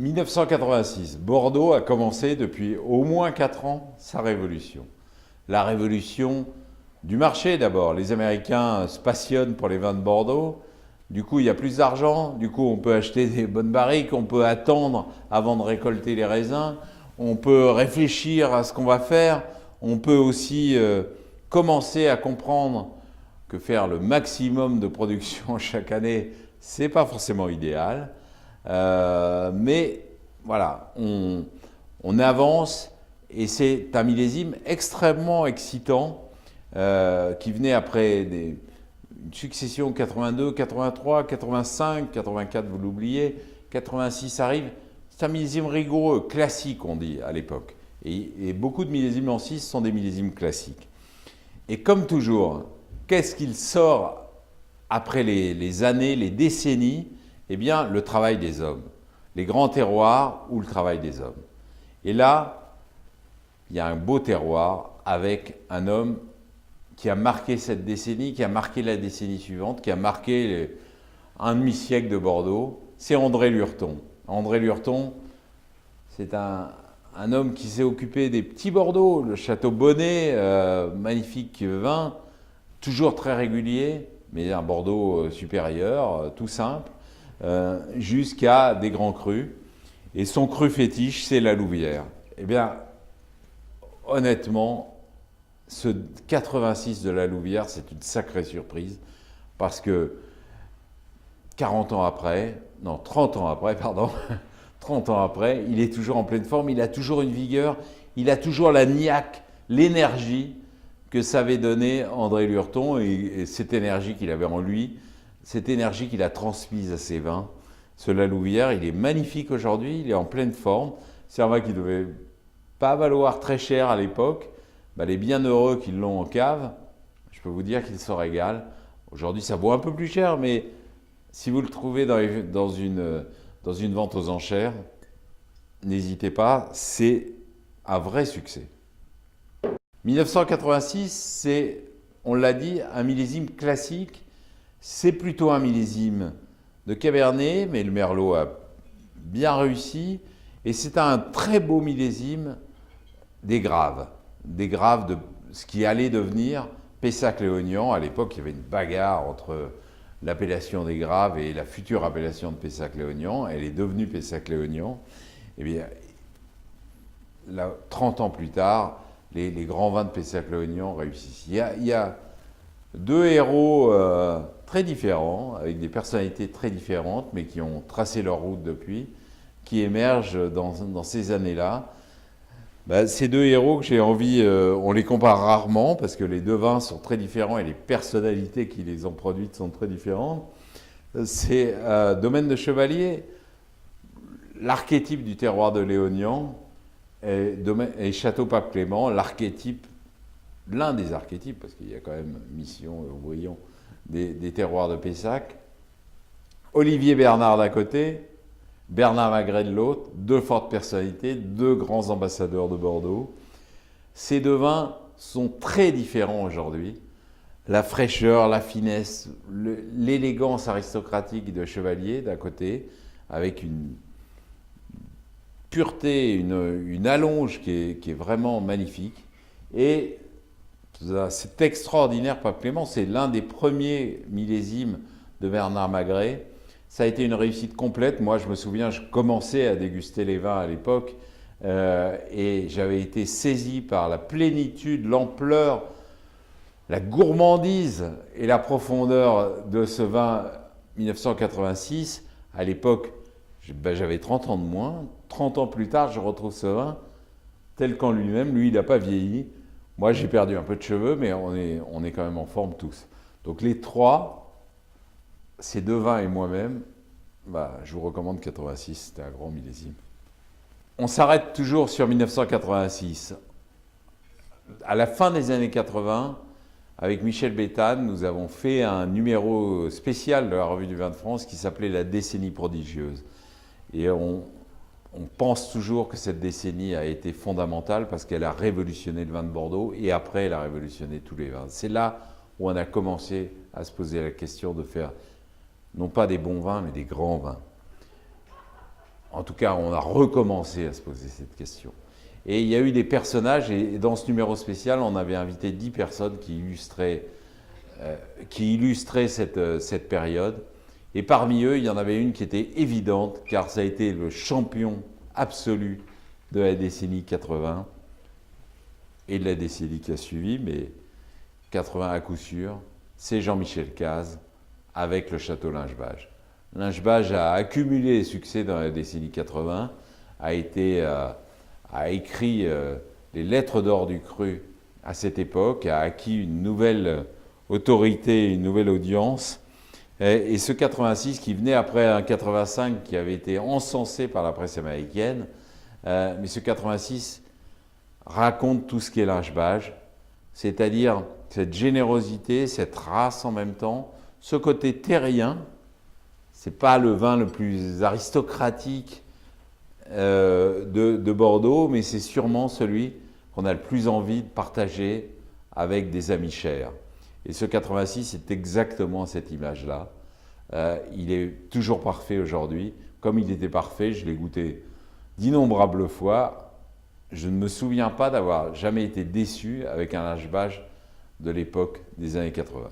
1986, Bordeaux a commencé depuis au moins 4 ans sa révolution. La révolution du marché d'abord. Les Américains se passionnent pour les vins de Bordeaux. Du coup, il y a plus d'argent. Du coup, on peut acheter des bonnes barriques. On peut attendre avant de récolter les raisins. On peut réfléchir à ce qu'on va faire. On peut aussi commencer à comprendre que faire le maximum de production chaque année, c'est pas forcément idéal. Mais voilà, on avance et c'est un millésime extrêmement excitant qui venait après une succession 82, 83, 85, 84, vous l'oubliez, 86 arrive. C'est un millésime rigoureux, classique on dit à l'époque. Et beaucoup de millésimes en 6 sont des millésimes classiques. Et comme toujours, qu'est-ce qu'il sort après les années, les décennies? Eh bien, le travail des hommes. Les grands terroirs ou le travail des hommes. Et là, il y a un beau terroir avec un homme qui a marqué cette décennie, qui a marqué la décennie suivante, qui a marqué un demi-siècle de Bordeaux. C'est André Lurton. André Lurton, c'est un homme qui s'est occupé des petits Bordeaux, le château Bonnet, magnifique vin, toujours très régulier, mais un Bordeaux supérieur, tout simple. Jusqu'à des grands crus. Et son cru fétiche, c'est la Louvière. Eh bien, honnêtement, ce 86 de la Louvière, c'est une sacrée surprise parce que 40 ans après, non, 30 ans après, pardon, 30 ans après, il est toujours en pleine forme, il a toujours une vigueur, il a toujours la niaque, l'énergie que savait donner André Lurton et cette énergie qu'il avait en lui, cette énergie qu'il a transmise à ses vins. Ce La Louvière, il est magnifique aujourd'hui, il est en pleine forme. C'est un vin qui ne devait pas valoir très cher à l'époque. Les bienheureux qui l'ont en cave, je peux vous dire qu'il se régale. Aujourd'hui, ça vaut un peu plus cher, mais si vous le trouvez dans une vente aux enchères, n'hésitez pas, c'est un vrai succès. 1986, c'est, on l'a dit, un millésime classique. C'est plutôt un millésime de Cabernet, mais le Merlot a bien réussi. Et c'est un très beau millésime des Graves de ce qui allait devenir Pessac-Léognan. À l'époque, il y avait une bagarre entre l'appellation des Graves et la future appellation de Pessac-Léognan. Elle est devenue Pessac-Léognan. Eh bien, là, 30 ans plus tard, les grands vins de Pessac-Léognan réussissent. Il y a deux héros très différents, avec des personnalités très différentes, mais qui ont tracé leur route depuis, qui émergent dans ces années-là. Ces deux héros que j'ai envie, on les compare rarement, parce que les deux vins sont très différents et les personnalités qui les ont produites sont très différentes. C'est Domaine de Chevalier, l'archétype du terroir de Léognan, et Château Pape Clément, l'archétype, l'un des archétypes, parce qu'il y a quand même Mission, Aubryon, des terroirs de Pessac. Olivier Bernard d'un côté, Bernard Magret de l'autre, deux fortes personnalités, deux grands ambassadeurs de Bordeaux. Ces deux vins sont très différents aujourd'hui. La fraîcheur, la finesse, l'élégance aristocratique de Chevalier d'un côté, avec une pureté, une allonge qui est vraiment magnifique. Et cet extraordinaire Pape Clément, c'est l'un des premiers millésimes de Bernard Magret. Ça a été une réussite complète. Moi, je me souviens, je commençais à déguster les vins à l'époque et j'avais été saisi par la plénitude, l'ampleur, la gourmandise et la profondeur de ce vin 1986. À l'époque, j'avais 30 ans de moins. 30 ans plus tard, je retrouve ce vin tel qu'en lui-même. Lui, il n'a pas vieilli. Moi, j'ai perdu un peu de cheveux, mais on est quand même en forme tous. Donc les trois, ces deux vins et moi-même, je vous recommande 86, c'était un grand millésime. On s'arrête toujours sur 1986. À la fin des années 80, avec Michel Béthane, nous avons fait un numéro spécial de la Revue du Vin de France qui s'appelait La décennie prodigieuse. Et on pense toujours que cette décennie a été fondamentale parce qu'elle a révolutionné le vin de Bordeaux et après elle a révolutionné tous les vins. C'est là où on a commencé à se poser la question de faire non pas des bons vins mais des grands vins. En tout cas, on a recommencé à se poser cette question. Et il y a eu des personnages, et dans ce numéro spécial, on avait invité 10 personnes qui illustraient cette période. Et parmi eux, il y en avait une qui était évidente, car ça a été le champion absolu de la décennie 80 et de la décennie qui a suivi, mais 80 à coup sûr, c'est Jean-Michel Cazes avec le Château Lynch-Bages. Lynch-Bages a accumulé les succès dans la décennie 80, a écrit les lettres d'or du cru à cette époque, a acquis une nouvelle autorité, une nouvelle audience. Et ce 86 qui venait après un 85 qui avait été encensé par la presse américaine, mais ce 86 raconte tout ce qu'est Lynch-Bages, c'est-à-dire cette générosité, cette race en même temps, ce côté terrien. C'est pas le vin le plus aristocratique de Bordeaux, mais c'est sûrement celui qu'on a le plus envie de partager avec des amis chers. Et ce 86 est exactement cette image-là. Il est toujours parfait aujourd'hui. Comme il était parfait, je l'ai goûté d'innombrables fois. Je ne me souviens pas d'avoir jamais été déçu avec un Lynch-Bages de l'époque des années 80.